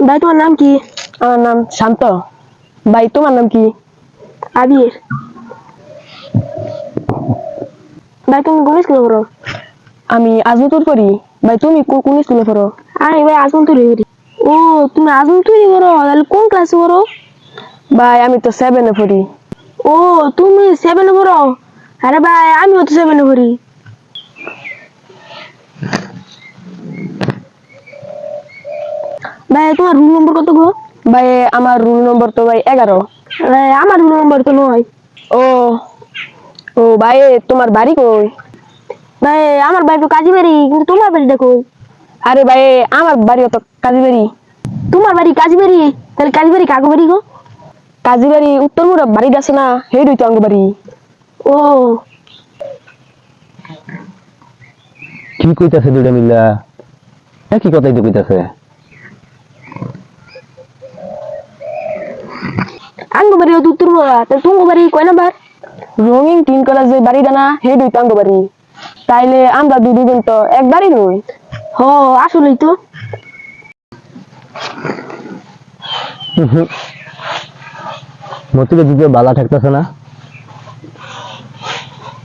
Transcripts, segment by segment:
ভাই তোমার নাম কি? আমার নাম শান্ত। ভাই তোমার নাম কি? আবির। ভাই তুমি কোন স্কুলে পড়ো? আমি আজমতুর করি। ভাই তুমি কোন স্কুলে পড়ো? আমি ভাই আজমতুরি করি। ও তুমি আজমতুরি করো, তাহলে কোন ক্লাসে পড়ো? ভাই আমি তো 7-এ পড়ি। ও তুমি 7-এ পড়ো? আরে ভাই আমিও তো 7-এ পড়ি। ভাই তোমার রুল নম্বর কত গো? ভাই আমার রুল নম্বর তো ভাই 11। ভাই আমার রুল নম্বর তো 9। ও ও ভাই তোমার বাড়ি কই? ভাই আমার বাড়ি তো কাজীবাড়ি, কিন্তু তোমার বাড়িটা কই? আরে ভাই আমার বাড়িও তো কাজীবাড়ি। তোমার বাড়ি কাজীবাড়ি, তাহলে কাজীবাড়ি কাকু বাড়ি গো? কাজীবাড়ি উত্তরমুড়া বাড়িটা আছে না, হেডই তো আঙ্গ বাড়ি। ও কি কইতাছে দুইটা মিল্লা? একই কথাই তো কইতাছে। আঙ্গ বাড়ি তো উত্তর বাবা, তাহলে তোমার বাড়ি কয় নাম্বার? রঙিন 3 কলেজে বাড়িটা না, হেডই তো আঙ্গ বাড়ি। তাইলে আমরা দুজন তো এক বাড়ি নই। হ আসলেই তো। মতিকে দিতে বালা ঠেকতেছে না,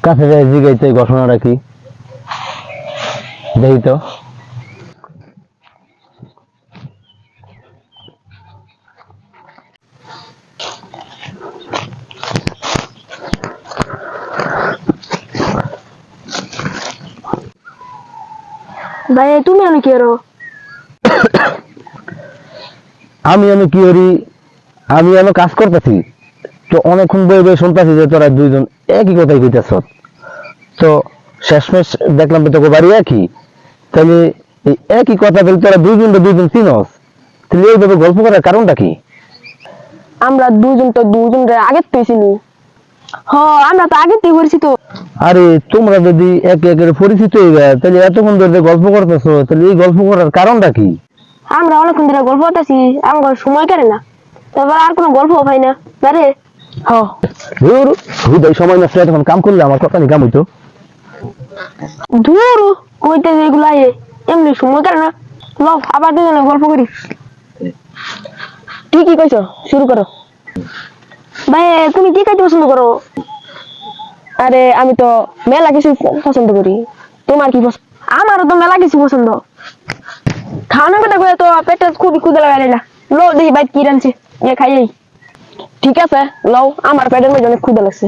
কাছে যাই জিগাইতে ঘটনাটা কি দেখি তো। ভাই তুমি আমি কি করো? আমি কি করি, আমি কাজ করতেছি তো অনেকক্ষণ বই বই শুনতেছি যে তোরা দুইজন একই কথাই কইতেছ। তো শেষমেশ দেখলাম তো তোকে বাড়ি একই, তাহলে এই একই কথা বলে তোরা দুইজন চিনস, তাহলে এইভাবে গল্প করার কারণটা কি? আমরা দুজন তো দুজনের আগের থেকে চিনি। হ আমরা তো আগে থেকে পরিচিত। আরে তোমরা যদি একে একের পরিচিত হয়ে যায়, তাহলে এতক্ষণ ধরে যে গল্প করতেছো, তাহলে এই গল্প করার কারণটা কি? আমরা অনেকক্ষণ ধরে গল্প করতেছি, আমার সময় কাটে না, তারপর আর কোনো গল্প পাই না আরে। হ হুদাই সময় নষ্ট, এতক্ষণ কাম করলে আমার কথা নি কাম হইতো। ধুর কইতে এগুলা এমনি সময় কাটে না। লও আবার দুজনে গল্প করি। ঠিকই কইছো, শুরু করো। ভাই তুমি কি খাইতে পছন্দ করো? আরে আমি তো মেলা কিছু পছন্দ করি। তোমার কি পছন্দ? আমারও তো মেলা কিছু পছন্দ। খাওয়ানোর কথা কয়ে তো পেটে খুবই ক্ষুদা লাগাই না। লো দেখি ভাই কি রাঁধছে, খাইয়াই। ঠিক আছে লও, আমার পেটের মধ্যে অনেক ক্ষুধা লাগছে।